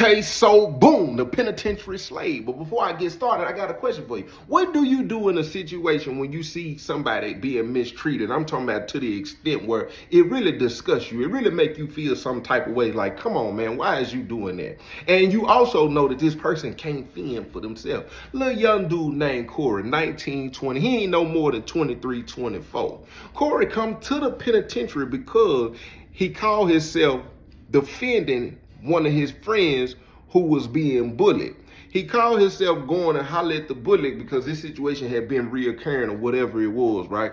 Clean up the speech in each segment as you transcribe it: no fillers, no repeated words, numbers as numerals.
Okay, so boom, the penitentiary slave. But before I get started, I got a question for you. What do you do in a situation when you see somebody being mistreated? I'm talking about to the extent where it really disgusts you. It really make you feel some type of way like, come on, man, why is you doing that? And you also know that this person can't fend for themselves. Little young dude named Cory, 19, 20. He ain't no more than 23, 24. Cory come to the penitentiary because he called himself defending one of his friends who was being bullied. He called himself going and holler at the bully because this situation had been reoccurring or whatever it was, right?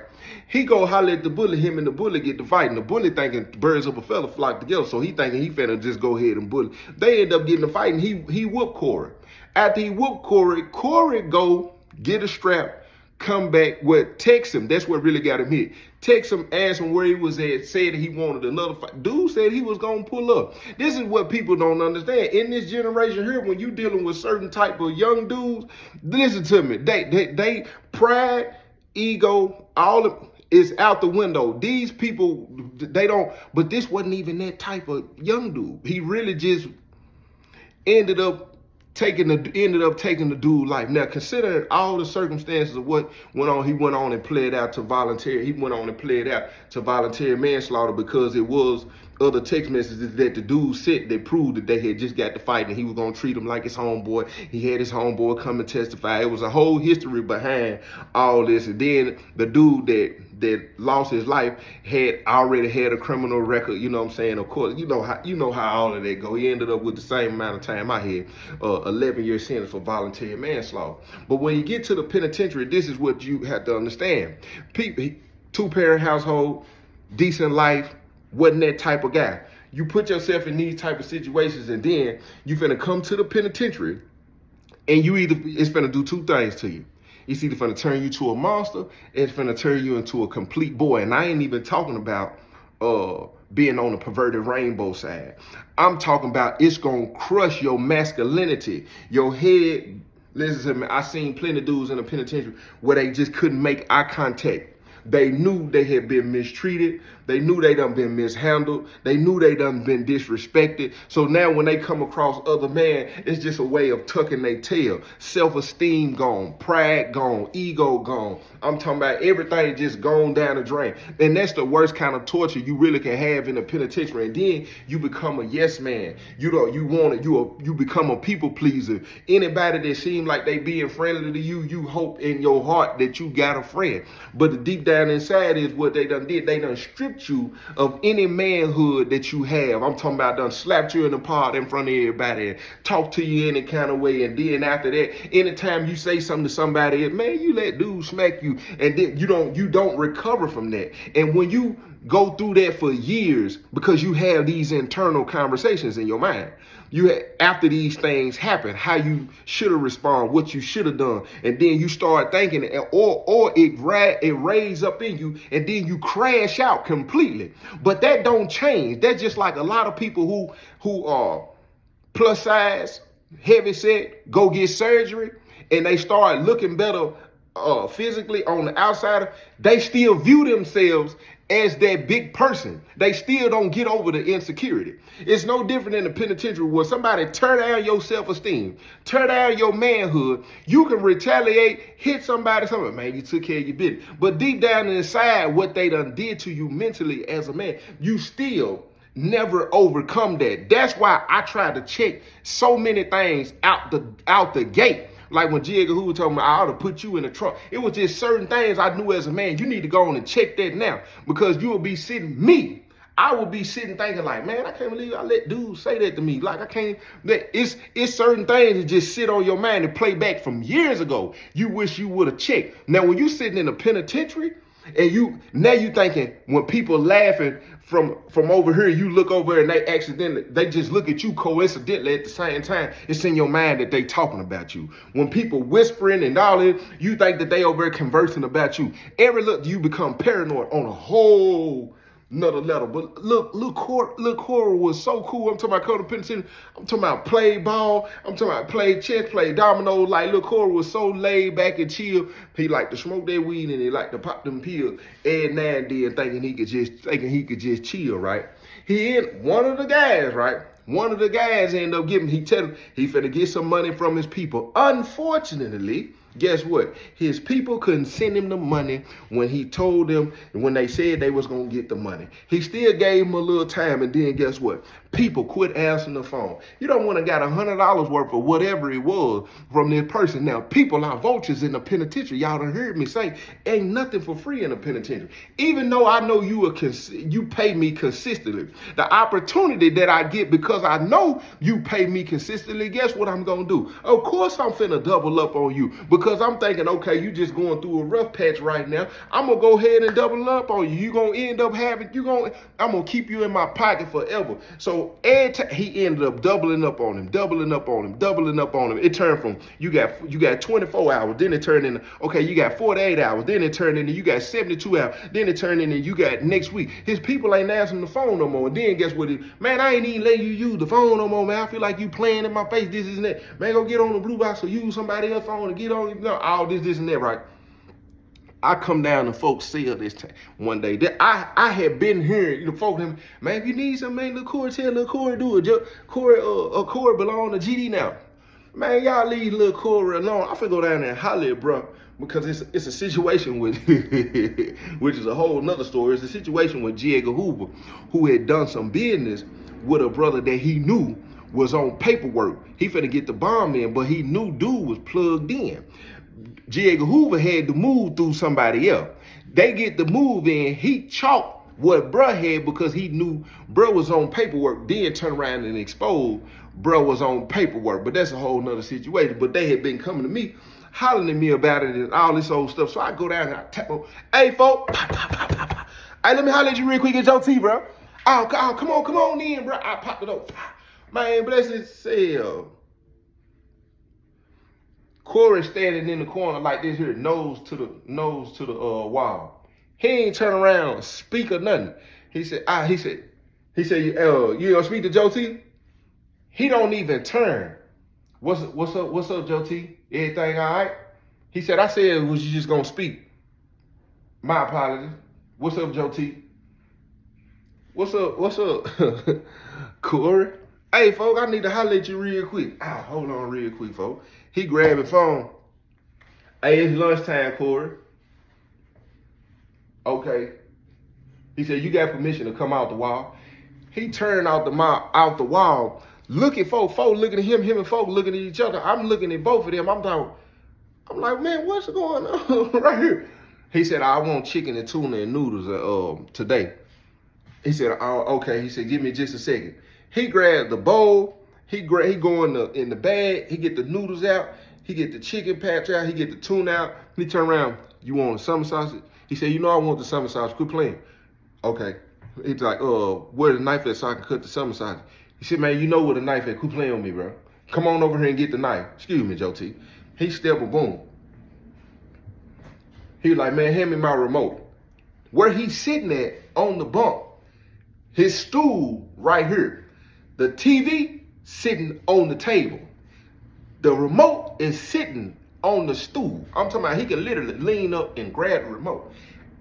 He go holler at the bully, him and the bully get to fighting. The bully thinking birds of a feather flock together, so he thinking he finna just go ahead and bully. They end up getting to fighting. He whooped Cory. After he whooped Cory, Cory go get a strap, come back, text him. That's what really got him hit. Text him, ask him where he was at, said he wanted another fight. Dude said he was going to pull up. This is what people don't understand. In this generation here, when you dealing with certain type of young dudes, listen to me. They pride, ego, all of is out the window. These people, they don't, but this wasn't even that type of young dude. He really just ended up taking the dude's life. Now, considering all the circumstances of what went on, he went on and pled out to voluntary. He went on and pled out to voluntary manslaughter because it was other text messages that the dude sent that proved that they had just got to fight and he was gonna treat him like his homeboy. He had his homeboy come and testify. It was a whole history behind all this. And then the dude that lost his life had already had a criminal record, you know what I'm saying? Of course, you know how all of that go. He ended up with the same amount of time I had, 11-year sentence for voluntary manslaughter. But when you get to the penitentiary, this is what you have to understand. People, two-parent household, decent life, wasn't that type of guy. You put yourself in these type of situations and then you finna come to the penitentiary and it's finna do two things to you. It's either finna turn you to a monster, or it's finna turn you into a complete boy. And I ain't even talking about being on the perverted rainbow side. I'm talking about it's gonna crush your masculinity, your head. Listen to me, I seen plenty of dudes in the penitentiary where they just couldn't make eye contact. They knew they had been mistreated. They knew they done been mishandled. They knew they done been disrespected. So now when they come across other men, it's just a way of tucking their tail. Self-esteem gone, pride gone, ego gone. I'm talking about everything just gone down the drain. And that's the worst kind of torture you really can have in a penitentiary. And then you become a yes man. You become a people pleaser. Anybody that seems like they being friendly to you, you hope in your heart that you got a friend. But the deep down inside is what they done did. They done stripped you of any manhood that you have. I'm talking about done slapped you in the pot in front of everybody and talk to you any kind of way. And then after that, anytime you say something to somebody, man, you let dude smack you, and then you don't recover from that. And when you go through that for years, because you have these internal conversations in your mind, after these things happen, how you should have responded, what you should have done, and then you start thinking, or it raise up in you, and then you crash out completely. But that don't change. That's just like a lot of people who are plus size, heavy set, go get surgery, and they start looking better physically on the outside. They still view themselves as that big person. They still don't get over the insecurity. It's no different in the penitentiary where somebody tear down your self-esteem, tear down your manhood. You can retaliate, hit somebody, man, you took care of your business. But deep down inside, what they done did to you mentally as a man, you still never overcome that. That's why I try to check so many things out the gate. Like when J. Edgar Hoover told me I ought to put you in the trunk. It was just certain things I knew as a man. You need to go on and check that now, because you will be I would be sitting thinking like, man, I can't believe I let dudes say that to me. Like, I can't, it's certain things that just sit on your mind and play back from years ago. You wish you would have checked. Now, when you sitting in a penitentiary and you thinking when people laughing from over here, you look over and they just look at you coincidentally at the same time. It's in your mind that they talking about you. When people whispering and all that, you think that they over there conversing about you. Every look, you become paranoid on a whole another level. But look, Cory was so cool. I'm talking about codependent. I'm talking about play ball. I'm talking about play chess, play domino. Like, look, Cory was so laid back and chill. He liked to smoke that weed and he liked to pop them pills every now and then, thinking he could just chill, right? He in one of the guys, right? One of the guys ended up he tell him he finna get some money from his people. Unfortunately, guess what? His people couldn't send him the money when he told them, when they said they was going to get the money. He still gave him a little time, and then guess what? People quit answering the phone. You don't want to got $100 worth of whatever it was from this person. Now, people are vultures in the penitentiary. Y'all done heard me say, ain't nothing for free in the penitentiary. Even though I know you pay me consistently, the opportunity that I get because I know you pay me consistently, guess what I'm going to do? Of course I'm finna double up on you, because I'm thinking, okay, you just going through a rough patch right now. I'm going to go ahead and double up on you. You're going to end up I'm going to keep you in my pocket forever. So he ended up doubling up on him. It turned from you got 24 hours, then it turned into, okay, you got 48 hours, then it turned into you got 72 hours, then it turned into you got next week. His people ain't answering the phone no more. And then guess what? Man, I ain't even letting you use the phone no more, man. I feel like you playing in my face, this and that. Man, go get on the blue box or use somebody else's phone and get on, all this and that, right? I come down to folks cell this time one day. I had been hearing folks, man, if you need something, man, little Cory, tell little Cory do it. Cory belong to GD now. Man, y'all leave little Cory alone. I finna go down there and holler at bro, because it's a situation with, which is a whole nother story. It's a situation with J. Edgar Hoover, who had done some business with a brother that he knew was on paperwork. He finna get the bomb in, but he knew dude was plugged in. J. Edgar Hoover had to move through somebody else. They get the move in. He chalked what bruh had because he knew bruh was on paperwork. Then turn around and expose bruh was on paperwork. But that's a whole nother situation. But they had been coming to me, hollering at me about it and all this old stuff. So I go down and I tap on, hey, folks, hey, let me holler at you real quick at your tea, bro. Oh, come on in, bro. I popped it up. Man, bless his cell. Cory standing in the corner like this here, nose to the wall. He ain't turn around, speak or nothing. He said, you gonna speak to Joe T? He don't even turn. What's up, Joe T? Everything all right? He said, I said, was you just gonna speak? My apologies. What's up, Joe T? What's up, Cory? Hey, folks, I need to holler at you real quick. Hold on real quick, folks. He grabbed his phone. Hey, it's lunchtime, Cory. Okay. He said, you got permission to come out the wall. He turned out the wall, looking folk looking at him and folk looking at each other. I'm looking at both of them. I'm like, man, what's going on right here? He said, I want chicken and tuna and noodles today. He said, oh, okay. He said, give me just a second. He grabbed the bowl. He go in the bag. He get the noodles out. He get the chicken patch out. He get the tuna out. He turn around. You want a summer sausage? He said, I want the summer sausage. Quit playing. Okay. He's like, where's the knife at so I can cut the summer sausage? He said, man, you know where the knife at. Quit playing with me, bro. Come on over here and get the knife. Excuse me, Joe T. He stepped a boom. He was like, man, hand me my remote. Where he's sitting at on the bunk, his stool right here. The TV sitting on the table. The remote is sitting on the stool. I'm talking about he can literally lean up and grab the remote.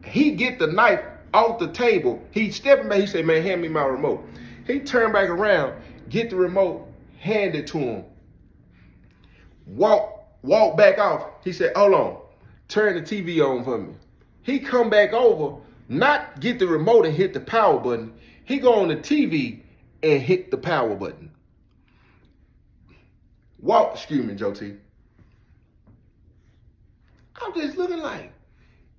He get the knife off the table. He stepping back. He said, man, hand me my remote. He turned back around, get the remote, hand it to him. Walk back off. He said, hold on. Turn the TV on for me. He come back over, not get the remote and hit the power button. He go on the TV and hit the power button. Excuse me, Joe T. I'm just looking like,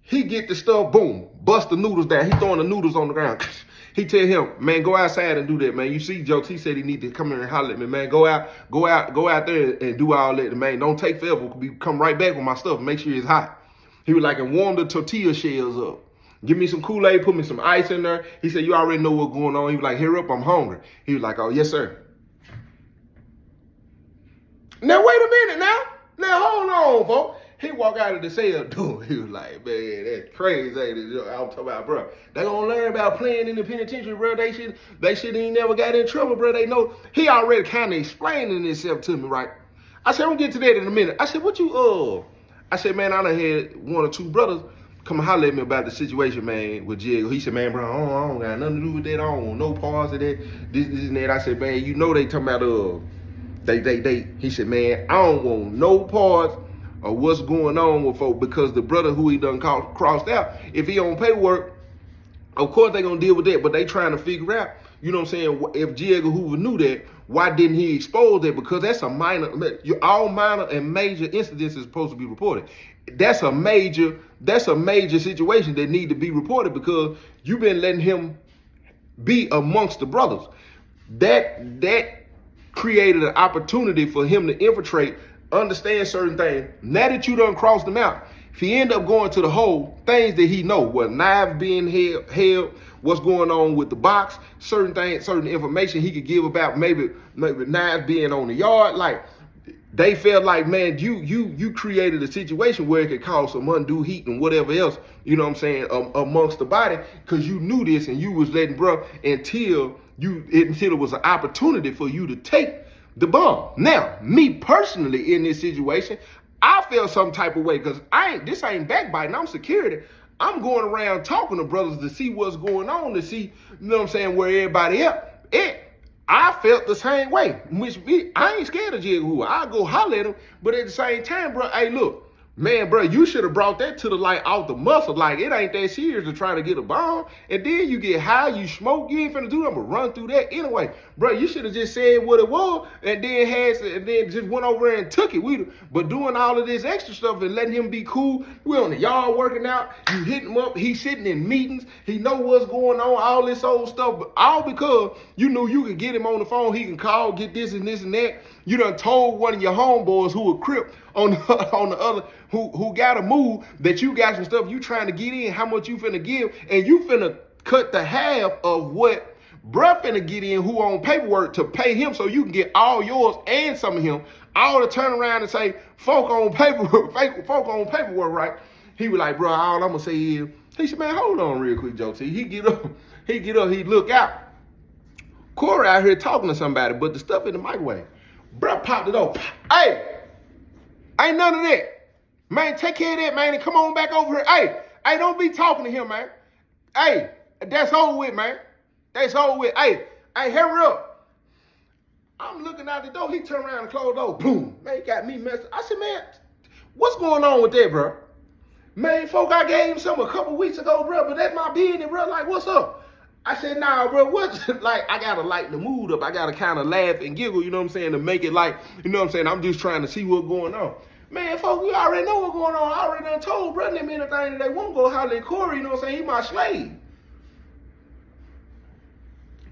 he get the stuff, boom, bust the noodles down. He throwing the noodles on the ground. He tell him, man, go outside and do that, man. You see, Joe T said he need to come here and holler at me, man. Go out there and do all that, man. Don't take forever. Come right back with my stuff. Make sure it's hot. He was like, and warm the tortilla shells up. Give me some Kool-Aid, put me some ice in there. He said, you already know what's going on. He was like, hurry up, I'm hungry. He was like, oh, yes, sir. Now, wait a minute now. Now, hold on, folks. He walked out of the cell door. He was like, man, that's crazy. I'm talking about, bro. They gonna learn about playing in the penitentiary, bro. They should ain't never got in trouble, bro. They know. He already kind of explaining himself to me, right? I said, I'm gonna get to that in a minute. I said, I said, man, I done had one or two brothers come holler at me about the situation, man, with Jiggle. He said, man, bro, I don't got nothing to do with that. I don't want no parts of that. This and that. I said, man, you know they talking about He said, man, I don't want no parts of what's going on with folks, because the brother who he done crossed out, if he on paperwork, of course they gonna deal with that, but they trying to figure out, you know what I'm saying, if J. Edgar Hoover knew that, why didn't he expose that? Because that's a minor, all minor and major incidents is supposed to be reported. That's a major situation that need to be reported, because you've been letting him be amongst the brothers. That created an opportunity for him to infiltrate, understand certain things. Now that you done crossed him out, if he end up going to the hole, things that he know, what knives being held, what's going on with the box, certain things, certain information he could give about maybe knives being on the yard. Like, they felt like, man, you created a situation where it could cause some undue heat and whatever else, you know what I'm saying, amongst the body, because you knew this and you was letting bro until it was an opportunity for you to take the bomb. Now, me personally in this situation, I felt some type of way, because this ain't backbiting, I'm security. I'm going around talking to brothers to see what's going on, to see, you know what I'm saying, where everybody at. I felt the same way, which I ain't scared of Jigga Hoover. I'll go holler at him, but at the same time, bro, hey, look, man, bro, you should have brought that to the light out the muscle. Like, it ain't that serious to try to get a bomb. And then you get high, you smoke, you ain't finna do nothing but run through that anyway. Bro, you should have just said what it was and then just went over and took it. But doing all of this extra stuff and letting him be cool, we on the yard working out, you hit him up, he's sitting in meetings, he know what's going on, all this old stuff, but all because you knew you could get him on the phone, he can call, get this and this and that. You done told one of your homeboys who a crip on the other, who got to move, that you got some stuff you trying to get in, how much you finna give, and you finna cut the half of what bruh finna get in, who on paperwork, to pay him so you can get all yours and some of him, all to turn around and say, folk on paperwork, right? He was like, bro, all I'm gonna say is, he said, man, hold on real quick, Joe T. He get up, he look out. Cory out here talking to somebody, but the stuff in the microwave. Bruh popped it off. Hey, ain't none of that. Man, take care of that, man, and come on back over here. Hey, don't be talking to him, man. Hey, that's over with, man. That's over with. Hey, hurry up. I'm looking out the door. He turned around and closed the door. Boom. Man, he got me messed up. I said, man, what's going on with that, bro? Man, folk, I gave him some a couple weeks ago, bro, but that's my business, bro. Like, what's up? I said, nah, bro, what's like, I gotta lighten the mood up. I gotta kind of laugh and giggle, you know what I'm saying, to make it like, you know what I'm saying, I'm just trying to see what's going on. Man, folks, you already know what's going on. I already done told brother them anything that they won't go holler at Cory, you know what I'm saying, he my slave.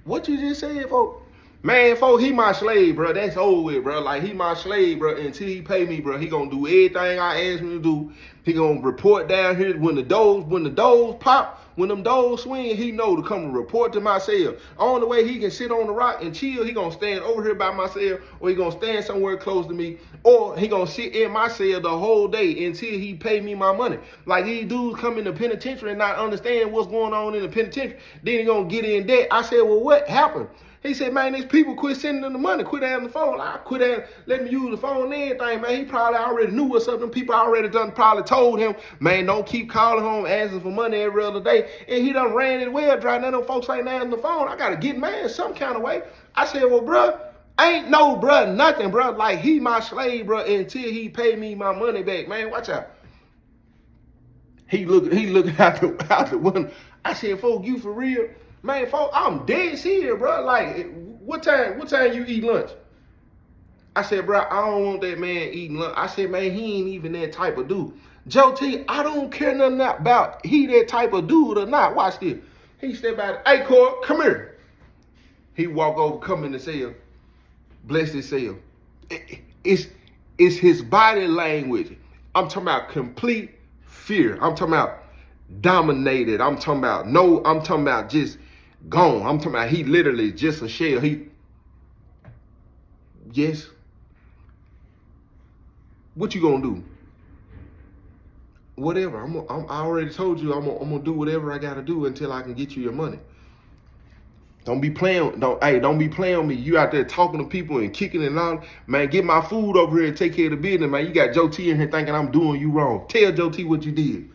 What you just said, folks? Man, folks, he my slave, bro. That's over with, bro. Like, he my slave, bro. Until he pay me, bro, he gonna do everything I ask him to do. He gonna report down here when the doors pop, when them doors swing, he know to come and report to my cell. On the way he can sit on the rock and chill, he gonna stand over here by my cell, or he gonna stand somewhere close to me, or he gonna sit in my cell the whole day until he pay me my money. Like, these dudes come in the penitentiary and not understand what's going on in the penitentiary. Then he gonna get in debt. I said, well, what happened? He said, man, these people quit sending them the money, quit having the phone. I quit letting me use the phone and everything, man. He probably already knew what's up. Them people already probably told him, man, don't keep calling home asking for money every other day. And he done ran it well dry. Now them folks ain't answering the phone. I got to get mad some kind of way. I said, well, bro, ain't no bro, nothing, bro. Like, he my slave, bro, until he pay me my money back, man. Watch out. He looking out the window. I said, folks, you for real? Man, folks, I'm dead serious, bro. Like, what time you eat lunch? I said, bro, I don't want that man eating lunch. I said, man, he ain't even that type of dude. Joe T, I don't care nothing about he that type of dude or not. Watch this. He stepped out. Hey, Cory, come here. He walk over, come in the cell. Bless his cell. It's his body language. I'm talking about complete fear. I'm talking about dominated. I'm talking about just gone. I'm talking about he literally just a shell. Yes. What you gonna do? Whatever. I already told you I'm gonna do whatever I gotta do until I can get you your money. Don't be playing. Don't be playing with me. You out there talking to people and kicking and all. Man, get my food over here and take care of the business, man. You got Joe T in here thinking I'm doing you wrong. Tell Joe T what you did.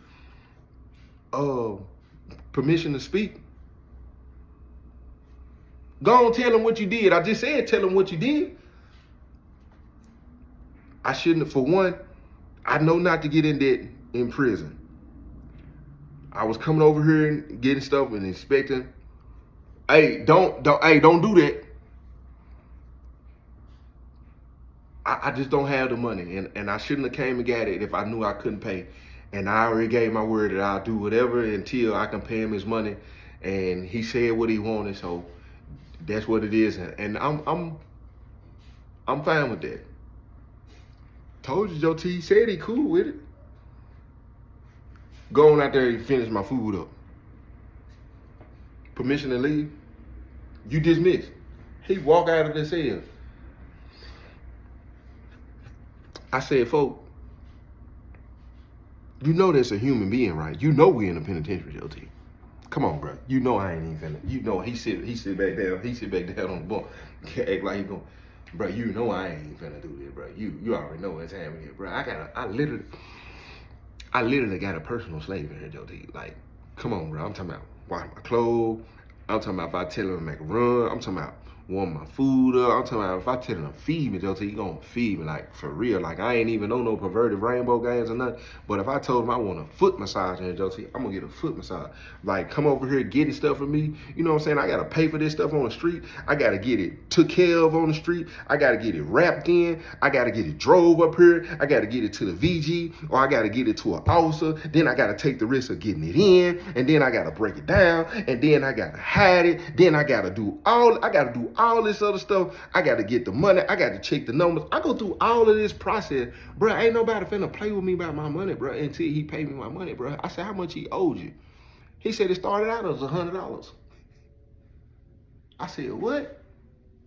uh, permission to speak. Go on, tell him what you did. I just said tell him what you did. I shouldn't, for one, I know not to get in debt in prison. I was coming over here and getting stuff and inspecting. Hey, don't do that. I just don't have the money, and I shouldn't have came and got it if I knew I couldn't pay. And I already gave my word that I'll do whatever until I can pay him his money. And he said what he wanted, so that's what it is. And I'm fine with that. Told you, Joe T said he cool with it. Going out there and finish my food up. Permission to leave. You dismissed. He walk out of the cell. I said, folk, you know that's a human being, right? You know we in a penitentiary, Joe T. Come on, bro. You know I ain't even finna. You know he sit back down. He sit back down on the bunk. Act like he going, bro. You know I ain't even finna do this, bro. You already know what's happening here, bro. I literally got a personal slave in here, Joe T. Like, come on, bro. I'm talking about washing my clothes. I'm talking about if I tell him to make a run. I'm talking about warm my food up. I'm talking about if I tell him to feed me, Joe T, he gonna feed me, like, for real. Like, I ain't even know no perverted rainbow games or nothing. But if I told him I want a foot massage in here, Joe T, I'm gonna get a foot massage. Like, come over here getting stuff for me. You know what I'm saying? I gotta pay for this stuff on the street. I gotta get it took care of on the street. I gotta get it wrapped in. I gotta get it drove up here. I gotta get it to the VG, or I gotta get it to an officer. Then I gotta take the risk of getting it in, and then I gotta break it down, and then I gotta hide it. Then I gotta do all this other stuff. I got to get the money. I got to check the numbers. I go through all of this process. Bro, ain't nobody finna play with me about my money, bro, until he paid me my money, bro. I said, how much he owed you? He said it started out as $100. I said, what?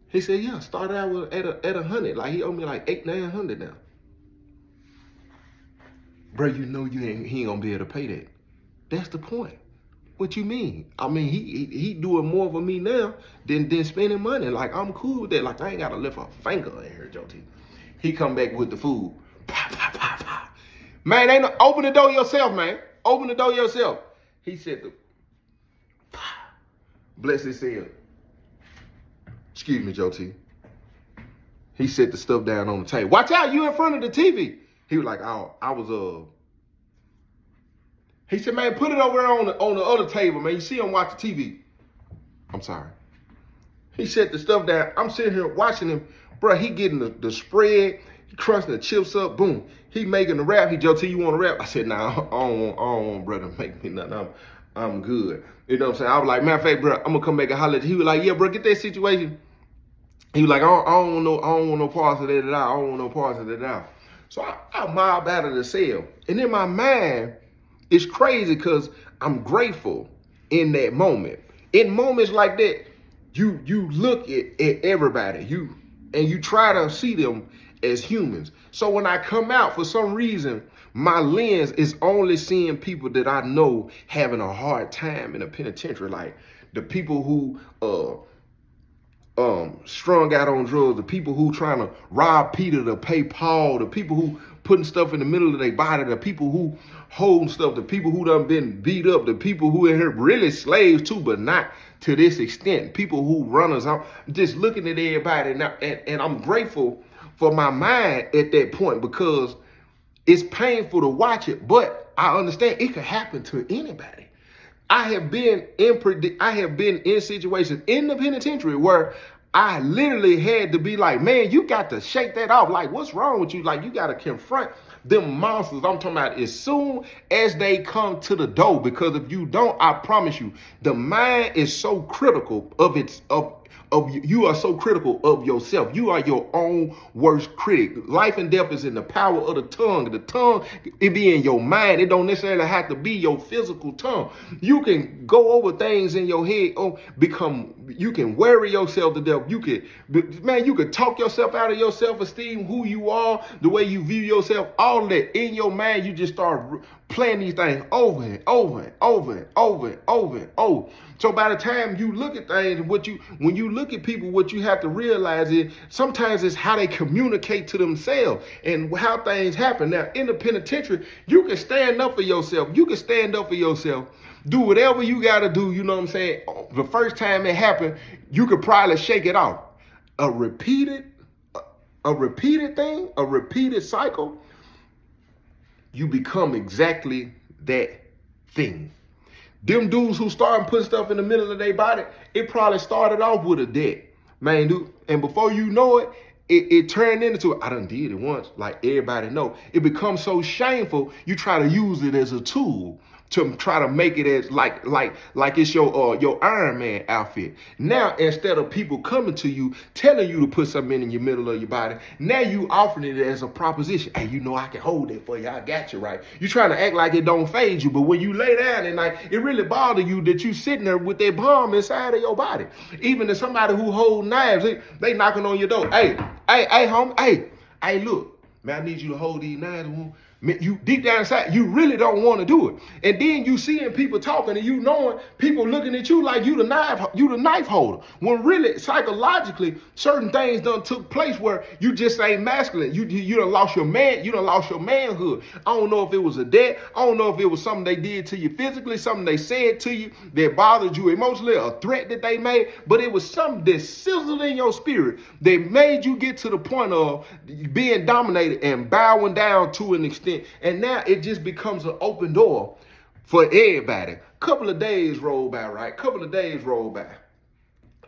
He said, yeah, started out at $100. Like, he owed me like $800-900 now. Bro, you know he ain't gonna be able to pay that. That's the point. What you mean? I mean, he doing more for me now than spending money. Like, I'm cool with that. Like, I ain't got to lift a finger in here, Joe T. He come back with the food. Pop, pop, pop, pop. Man, ain't no, open the door yourself, man. Open the door yourself. He said bless his cell. Excuse me, Joe T. He set the stuff down on the table. Watch out, you in front of the TV. He was like, oh, he said, man, put it over there on the other table, man. You see him watch the TV. I'm sorry. He set the stuff down. I'm sitting here watching him. Bro, he getting the spread. He crunching the chips up. Boom. He making the wrap. He, Joe T, you want to wrap? I said, nah, I don't want brother to make me nothing. I'm good. You know what I'm saying? I was like, matter of fact, bro, I'm going to come back and holler at you. He was like, yeah, bro, get that situation. He was like, I don't want no parts of that at all. I don't want no parts of that at all. So I mobbed out of the cell. And in my mind, it's crazy because I'm grateful in that moment. In moments like that, you look at everybody, you try to see them as humans. So when I come out, for some reason, my lens is only seeing people that I know having a hard time in a penitentiary, like the people who strung out on drugs, the people who trying to rob Peter to pay Paul, the people who putting stuff in the middle of their body, the people who holding stuff, the people who done been beat up, the people who in here really slaves too, but not to this extent, people who runners. I'm just looking at everybody now, and I'm grateful for my mind at that point, because it's painful to watch it, but I understand it could happen to anybody. I have been in situations in the penitentiary where I literally had to be like, man, you got to shake that off. Like, what's wrong with you? Like, you got to confront them monsters. I'm talking about as soon as they come to the door, because if you don't, I promise you, the mind is so critical of you are so critical of yourself. You are your own worst critic. Life and death is in the power of the tongue. The tongue, it be in your mind. It don't necessarily have to be your physical tongue. You can go over things in your head. You can worry yourself to death. You can talk yourself out of your self-esteem, who you are, the way you view yourself, all that in your mind. You just start playing these things over and over and over and over and over and over. So by the time you look at things, when you look at people, what you have to realize is sometimes it's how they communicate to themselves and how things happen. Now, in the penitentiary, you can stand up for yourself. You can stand up for yourself. Do whatever you got to do. You know what I'm saying? The first time it happened, you could probably shake it off. A repeated thing, a repeated cycle, you become exactly that thing. Them dudes who started putting stuff in the middle of their body, it probably started off with a debt. Man, dude, and before you know it, it turned into, I done did it once, like everybody know. It becomes so shameful, you try to use it as a tool to try to make it as like it's your Iron Man outfit. Now, instead of people coming to you, telling you to put something in your middle of your body, now you offering it as a proposition. Hey, you know I can hold it for you. I got you, right? You trying to act like it don't phase you, but when you lay down at night, it really bother you that you sitting there with that bomb inside of your body. Even if somebody who hold knives, they knocking on your door. Hey, homie, hey, look, man, I need you to hold these knives. You deep down inside, you really don't want to do it. And then you seeing people talking and you knowing people looking at you like you the knife holder. When really, psychologically, certain things done took place where you just ain't masculine. You done lost your manhood. I don't know if it was a debt. I don't know if it was something they did to you physically, something they said to you that bothered you emotionally, a threat that they made, but it was something that sizzled in your spirit that made you get to the point of being dominated and bowing down to an extent. And now it just becomes an open door for everybody. Couple of days roll by, right?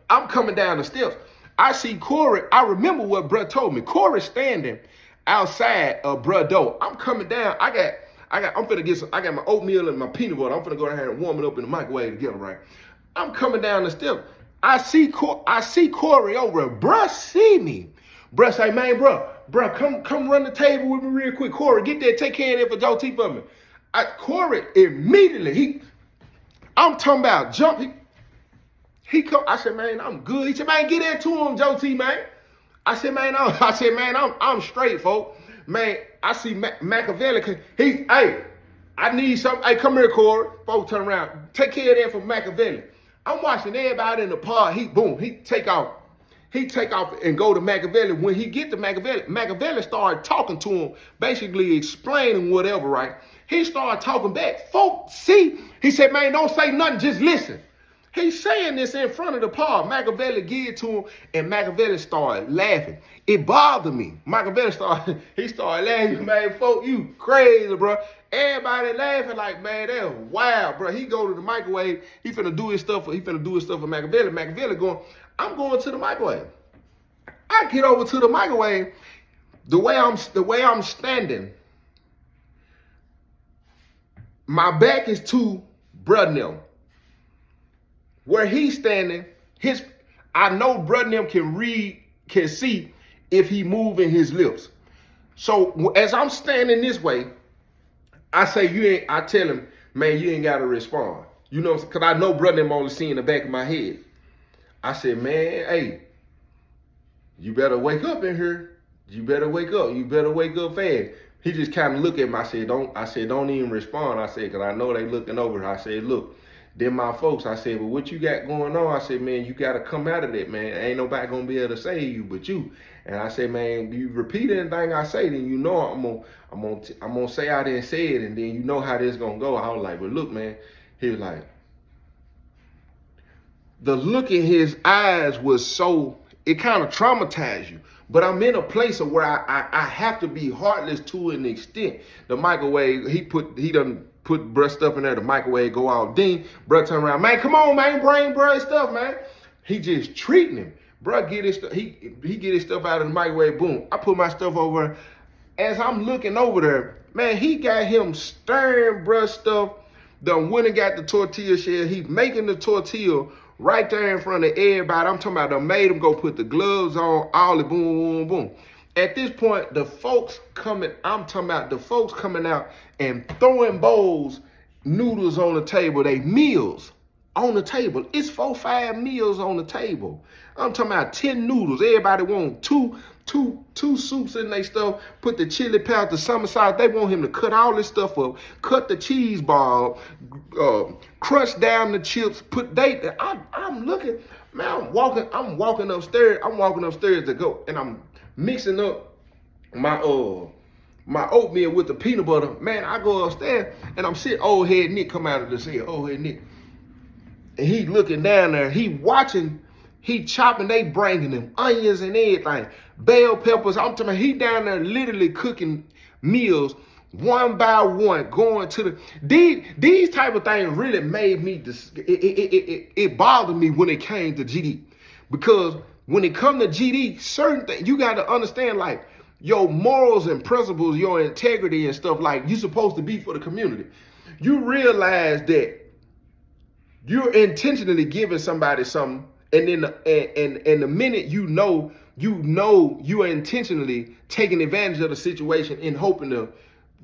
I'm coming down the steps. I see Cory. I remember what bruh told me. Cory standing outside of bruh door. I'm coming down. I got my oatmeal and my peanut butter. I'm finna go down here and warm it up in the microwave together, right? I'm coming down the steps. I see Cory over. Bruh see me. Bruh say, man, bruh, come run the table with me real quick. Cory, get there, take care of that for Joe T for me. Cory immediately, I'm talking about jump. He come. I said, man, I'm good. He said, man, get there to him, Joe T, man. I said, man, I'm straight, folks. Man, I see Machiavelli. I need something. Hey, come here, Cory. Folks, turn around. Take care of that for Machiavelli. I'm watching everybody in the pod. He take off. He take off and go to Machiavelli. When he get to Machiavelli started talking to him, basically explaining whatever, right? He started talking back. Folks, see? He said, man, don't say nothing, just listen. He's saying this in front of the pod. Machiavelli gave it to him, and Machiavelli started laughing. It bothered me. Machiavelli started laughing. Man, folk, you crazy, bro. Everybody laughing like, man, that's wild, bro. He go to the microwave. He finna do his stuff for Machiavelli. Machiavelli going, I'm going to the microwave. I get over to the microwave. The way I'm standing, my back is to bruh them. Where he's standing, I know bruh them can see if he moving his lips. So as I'm standing this way, I tell him, man, you ain't gotta respond. You know, because I know bruh them only seeing the back of my head. I said, man, hey, you better wake up in here. You better wake up. You better wake up fast. He just kind of looked at me. I said, don't even respond. I said, because I know they looking over. I said, look, then my folks, I said, well, what you got going on? I said, man, you got to come out of that, man. Ain't nobody going to be able to save you but you. And I said, man, you repeat anything I say, then you know I'm gonna say I didn't say it, and then you know how this going to go. I was like, well, look, man. He was like, the look in his eyes was so, it kind of traumatized you. But I'm in a place of where I have to be heartless to an extent. The microwave, he done put bruh stuff in there, the microwave go out. Then bruh turn around, man, come on, man, bring bruh stuff, man. He just treating him. Bruh get his stuff, he get his stuff out of the microwave, boom. I put my stuff over. As I'm looking over there, man, he got him stirring bruh stuff. Done went and got the tortilla shell. He making the tortilla right there in front of everybody. I'm talking about they made him go put the gloves on, all the boom, boom, boom. At this point, the folks coming out and throwing bowls, noodles on the table, they meals on the table. It's 4-5 meals on the table. I'm talking about 10 noodles. Everybody want two two soups in their stuff, put the chili powder, the summer sauce. They want him to cut all this stuff up, cut the cheese ball, crunch down the chips, I'm looking, man, I'm walking upstairs to go, and I'm mixing up my oatmeal with the peanut butter. Man, I go upstairs and I'm sitting, old head Nick come out of the cell, old head Nick. And he looking down there, he watching, he chopping, they bringing him onions and everything, bell peppers. I'm talking about, he down there literally cooking meals one by one, going to these type of things really made me, it bothered me when it came to GD. Because when it come to GD, certain things, you got to understand, like, your morals and principles, your integrity and stuff, like, you supposed to be for the community. You realize that you're intentionally giving somebody something, and then and the minute you know you are intentionally taking advantage of the situation and hoping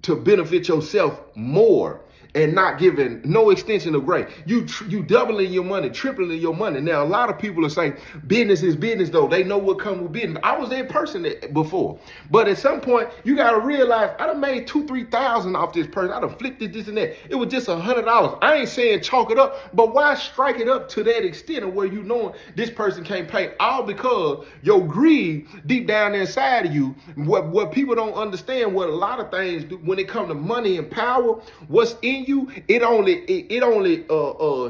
to benefit yourself more, and not giving no extension of grace. You doubling your money, tripling your money. Now, a lot of people are saying business is business, though. They know what comes with business. I was that person before. But at some point, you got to realize I done made $2,000-3,000 off this person. I done flipped it, this and that. It was just $100. I ain't saying chalk it up, but why strike it up to that extent of where you knowing this person can't pay? All because your greed deep down inside of you, what people don't understand, what a lot of things do when it comes to money and power, what's in you, it only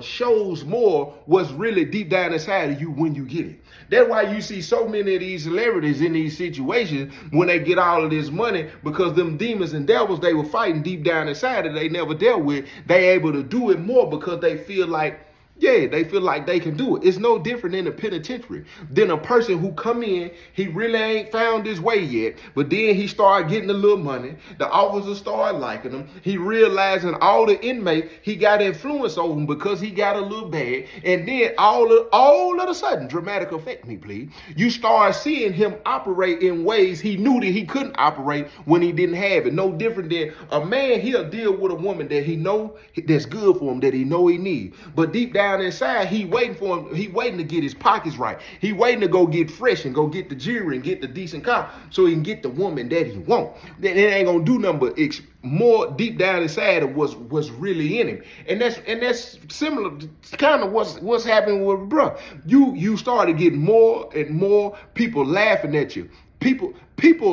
shows more what's really deep down inside of you when you get it. That's why you see so many of these celebrities in these situations when they get all of this money, because them demons and devils they were fighting deep down inside that they never dealt with, they able to do it more because they feel like, yeah, they feel like they can do it. It's no different in the penitentiary than a person who come in, he really ain't found his way yet, but then he started getting a little money. The officers started liking him. He realizing all the inmates, he got influence over them because he got a little bag. And then all of a sudden, dramatic effect me, please, you start seeing him operate in ways he knew that he couldn't operate when he didn't have it. No different than a man, he'll deal with a woman that he know that's good for him, that he know he needs. But deep down inside, he waiting for him. He waiting to get his pockets right. He waiting to go get fresh and go get the jewelry and get the decent car so he can get the woman that he want. Then it ain't gonna do nothing but more deep down inside of what's really in him. And that's similar to kind of what's happening with bro. You started getting more and more people laughing at you. People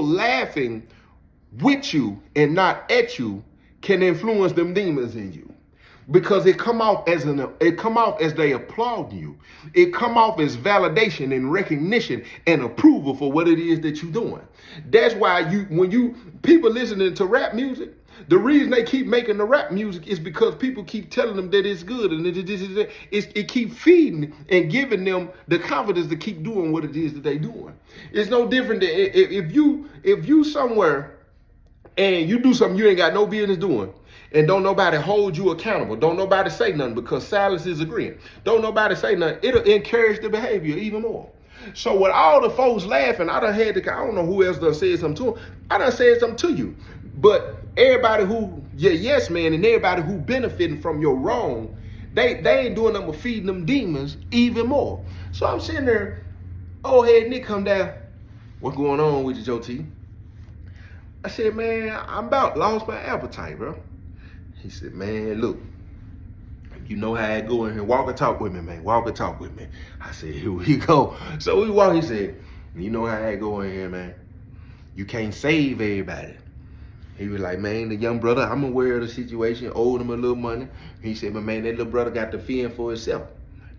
laughing with you and not at you can influence them demons in you. Because it come off as they applaud you. It come off as validation and recognition and approval for what it is that you're doing. That's why when people listening to rap music, the reason they keep making the rap music is because people keep telling them that it's good, and it keep feeding and giving them the confidence to keep doing what it is that they doing. It's no different than if you somewhere and you do something you ain't got no business doing, and don't nobody hold you accountable. Don't nobody say nothing because silence is agreeing. Don't nobody say nothing. It'll encourage the behavior even more. So with all the folks laughing, I don't know who else done said something to them. I done said something to you. But everybody who, yes man, and everybody who benefiting from your wrong, they ain't doing nothing but feeding them demons even more. So I'm sitting there, old head Nick come down. What's going on with you, Joe T? I said, man, I'm about lost my appetite, bro. He said, man, look, you know how I go in here. Walk and talk with me, man. Walk and talk with me. I said, here we go. So we walk. He said, you know how I go in here, man. You can't save everybody. He was like, man, the young brother, I'm aware of the situation. Owed him a little money. He said, but man, that little brother got to fend for himself.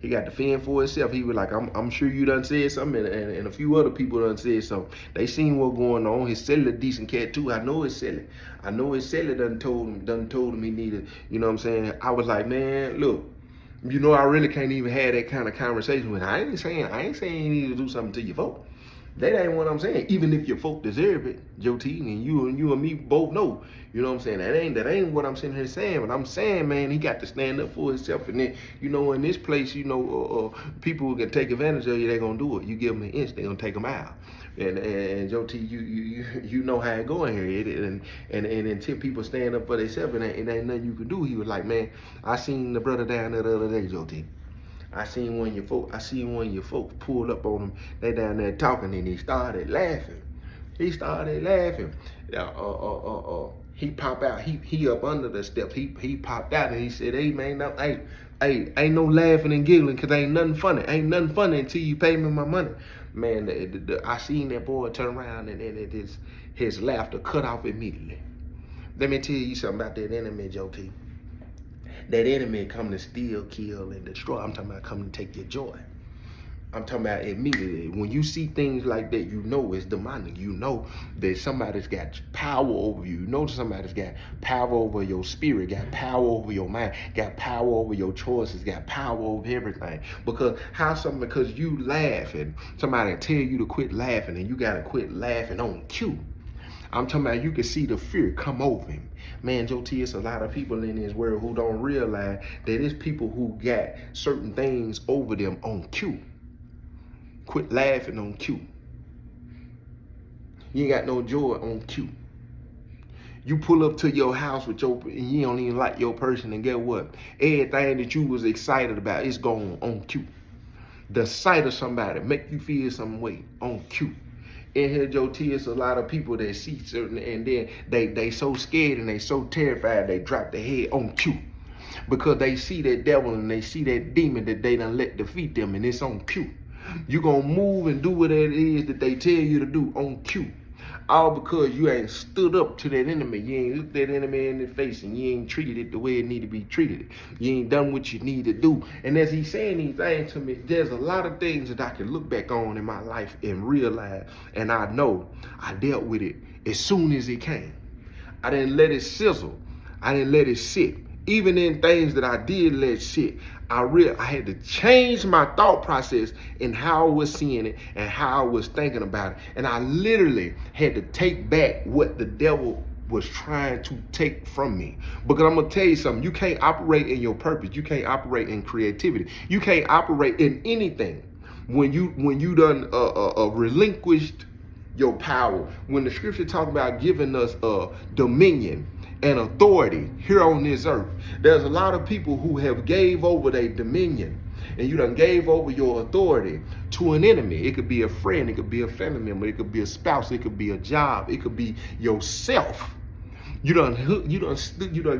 He got to fend for himself. He was like, I'm sure you done said something, and a few other people done said something. They seen what going on. His celly a decent cat too. I know his celly. Done told him he needed, you know what I'm saying? I was like, man, look, you know, I really can't even have that kind of conversation with him. I ain't saying you need to do something to your folk. That ain't what I'm saying. Even if your folk deserve it, Joe T, and you and me both know. You know what I'm saying? That ain't what I'm sitting here saying. But I'm saying, man, he got to stand up for himself. And then, you know, in this place, you know, people who can take advantage of you, they're gonna do it. You give them an inch, they're gonna take them out. And Joe T, you know how it going here. And until people stand up for themselves, it ain't nothing you can do. He was like, man, I seen the brother down there the other day, Joe T. I seen one of your folks pulled up on him. They down there talking, and he started laughing. He started laughing. He popped out. He up under the steps. He popped out and he said, "Hey man, no, ain't no laughing and giggling, cause ain't nothing funny. Ain't nothing funny until you pay me my money." Man, I seen that boy turn around and then his laughter cut off immediately. Let me tell you something about that enemy, Joe T. That enemy come to steal, kill, and destroy. I'm talking about coming to take your joy. I'm talking about immediately. When you see things like that, you know it's demonic. You know that somebody's got power over you. You know somebody's got power over your spirit, got power over your mind, got power over your choices, got power over everything. Because you laughing, somebody tell you to quit laughing, and you got to quit laughing on cue. I'm talking about you can see the fear come over him. Man, Joe T, it's a lot of people in this world who don't realize that it's people who got certain things over them on cue. Quit laughing on cue. You ain't got no joy on cue. You pull up to your house with and you don't even like your person, and get what? Everything that you was excited about is going on cue. The sight of somebody make you feel some way on cue. In here, Joe T, it's a lot of people that see certain, and then they so scared and they so terrified they drop their head on cue. Because they see that devil and they see that demon that they done let defeat them, and it's on cue. You gonna move and do what it is that they tell you to do on cue. All because you ain't stood up to that enemy. You ain't looked that enemy in the face and you ain't treated it the way it need to be treated. You ain't done what you need to do. And as he's saying these things to me, there's a lot of things that I can look back on in my life and realize, and I know I dealt with it as soon as it came. I didn't let it sizzle. I didn't let it sit. Even in things that I did let sit, I had to change my thought process in how I was seeing it and how I was thinking about it. And I literally had to take back what the devil was trying to take from me. Because I'm going to tell you something. You can't operate in your purpose. You can't operate in creativity. You can't operate in anything when you done relinquished your power. When the scripture talk about giving us dominion and authority here on this earth, there's a lot of people who have gave over their dominion, and you done gave over your authority to an enemy. It could be a friend, it could be a family member, it could be a spouse, it could be a job, it could be yourself. You done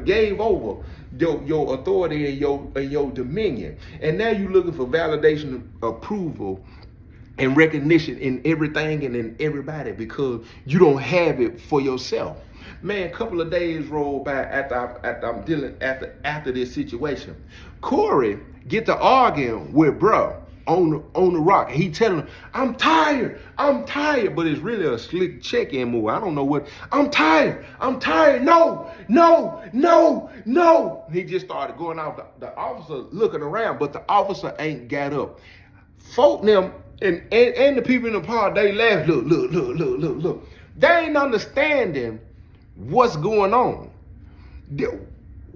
gave over your authority and your dominion, and now you looking for validation, approval, and recognition in everything and in everybody because you don't have it for yourself. Man, a couple of days rolled by after this situation. Cory get to arguing with bro on the rock. He telling him, I'm tired, but it's really a slick check-in move. I don't know what. I'm tired, no. He just started going off. The officer looking around, but the officer ain't got up. Folk them and the people in the park, they laugh. Look. They ain't understanding what's going on.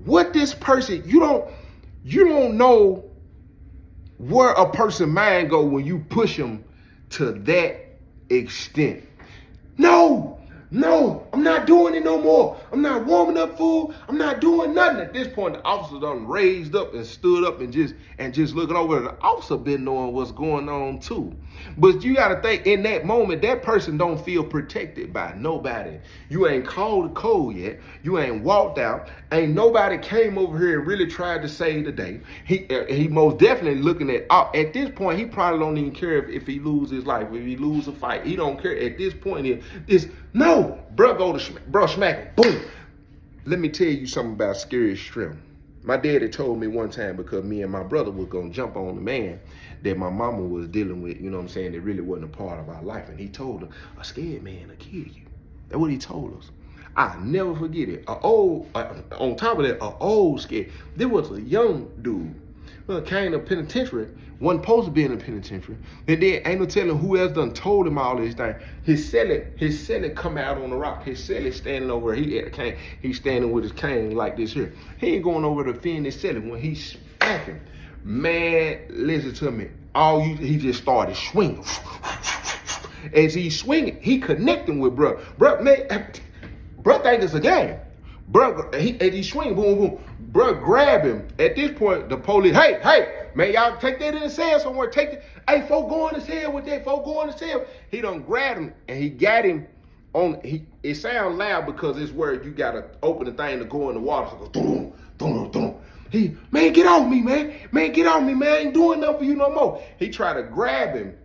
What this person, you don't know where a person's mind go when you push them to that extent. No, I'm not doing it no more. I'm not warming up, fool. I'm not doing nothing. At this point, the officer done raised up and stood up and just looking over. The officer been knowing what's going on too. But you got to think, in that moment, that person don't feel protected by nobody. You ain't called the code yet. You ain't walked out. Ain't nobody came over here and really tried to save the day. He most definitely looking at this point, he probably don't even care if he lose his life, if he lose a fight. He don't care. At this point, it's no, bro, smack him. Boom. Let me tell you something about scary strength. My daddy told me one time, because me and my brother was going to jump on the man that my mama was dealing with, you know what I'm saying, that really wasn't a part of our life. And he told her, a scared man will kill you. That's what he told us. I'll never forget it. On top of that, an old scared. There was a young dude came to penitentiary, wasn't supposed to be in the penitentiary. And then ain't no telling who else done told him all this thing. His celly come out on the rock. His celly standing over, he's standing with his cane like this here. He ain't going over to defend his celly when he's smacking. Man, listen to me. He just started swinging. As he's swinging, he connecting with bro. Bro, man, bro think it's a game. Bro, as he swing, boom, boom. Bro, grab him. At this point, the police, hey, man, y'all take that in the cell somewhere. Take it. Hey, folk going to cell with that. Folk going to cell. He done grabbed him and he got him it sounds loud because it's where you gotta open the thing to go in the water. So it goes, dum, dum, dum. Man, get off me, man. Man, get off me, man. I ain't doing nothing for you no more. He tried to grab him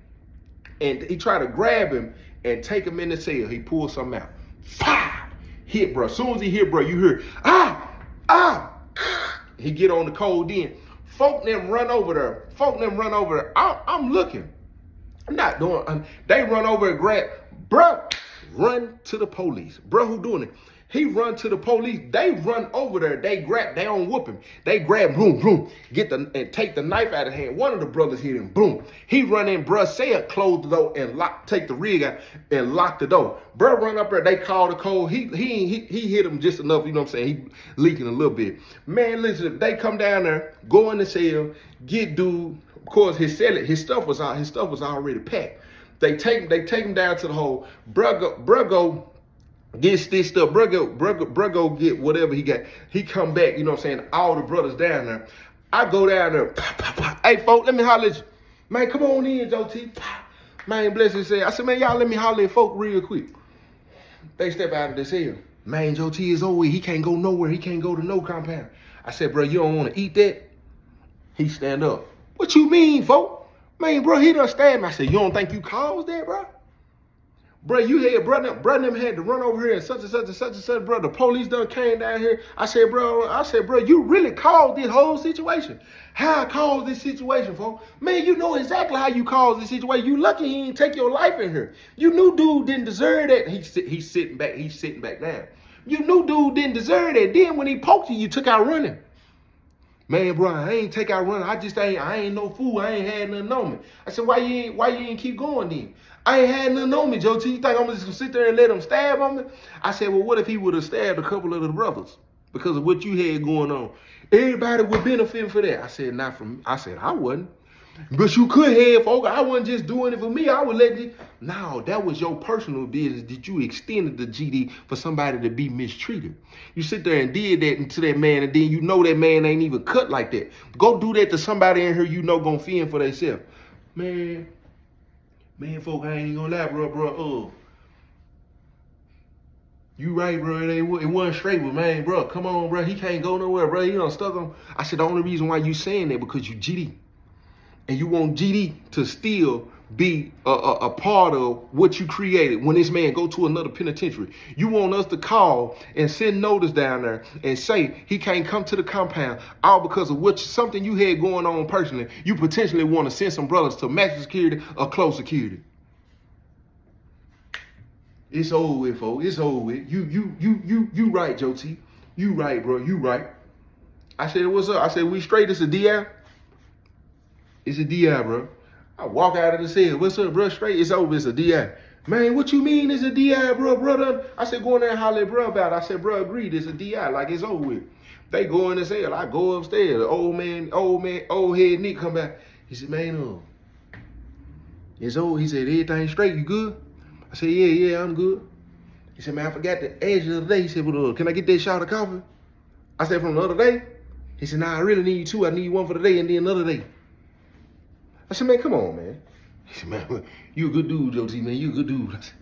and take him in the cell. He pulled something out. Fire! Hit, bro. As soon as he hit, bro, you hear, ah. He get on the cold end. Folk them run over there. I'm looking. I'm not doing. They run over and grab, bro. Run to the police, bro. Who doing it? He run to the police. They run over there. They don't whoop him. They grab, boom, and take the knife out of hand. One of the brothers hit him, boom. He run in, bruh, said close the door and take the rig out and lock the door. Bruh run up there. They call the code. He hit him just enough. You know what I'm saying? He leaking a little bit. Man, listen. They come down there, go in the cell, get dude. Of course, his stuff was out. His stuff was already packed. They take him down to the hole. Bruh go. Get stitched up, bruh go get whatever he got. He come back, you know what I'm saying? All the brothers down there. I go down there. Hey, folk, let me holler at you. Man, come on in, J.T. Man, bless his say. I said, man, y'all let me holler at folk real quick. They step out of the cell. Man, J.T. is over. He can't go nowhere. He can't go to no compound. I said, bro, you don't want to eat that? He stand up. What you mean, folk? Man, bro, he done stabbed me. I said, you don't think you caused that, bro? Bro, you had brother them had to run over here and such and such, bro. The police done came down here. I said, bro, you really caused this whole situation. How I caused this situation, folks? Man, you know exactly how you caused this situation. You lucky he didn't take your life in here. You knew dude didn't deserve that. He's sitting back down. You knew dude didn't deserve that. Then when he poked you, you took out running. Man, bro, I ain't take out running. I ain't no fool. I ain't had nothing on me. I said, why you ain't keep going then? I ain't had nothing on me, Joe T. You think I'm just gonna sit there and let him stab on me? I said, well, what if he would have stabbed a couple of the brothers because of what you had going on? Everybody would benefit for that. I said, not from me. I said, I wasn't. But you could have, folks. I wasn't just doing it for me. I would let you. No, that was your personal business that you extended the GD for somebody to be mistreated. You sit there and did that to that man, and then you know that man ain't even cut like that. Go do that to somebody in here you know gonna fend for themselves. Man, folk, I ain't even gonna lie, bro. You right, bro. It wasn't straight, but man, bro, come on, bro. He can't go nowhere, bro. He done stuck on. I said the only reason why you saying that because you GD. And you want GD to still be a part of what you created when this man go to another penitentiary. You want us to call and send notice down there and say he can't come to the compound all because of something you had going on personally. You potentially want to send some brothers to maximum security or close security. It's over with, folks. It's over with. You right, Joe T. You right, bro. You right. I said, what's up? I said, we straight. It's a DI. It's a DI, bro. I walk out of the cell. What's up, bro? Straight. It's over. It's a DI. Man, what you mean it's a DI, bro, brother? I said, go in there and holler at bro about it. I said, bro, agreed. It's a DI. Like, it's over with. They go in the cell. I go upstairs. The old head Nick come back. He said, man, it's over. He said, everything straight. You good? I said, yeah, I'm good. He said, man, I forgot to ask you the other day. He said, well, can I get that shot of coffee? I said, from the other day? He said, nah, I really need two. I need one for the day and then another day. I said, man, come on, man. He said, man, you a good dude, Joe T, man. You a good dude. I said,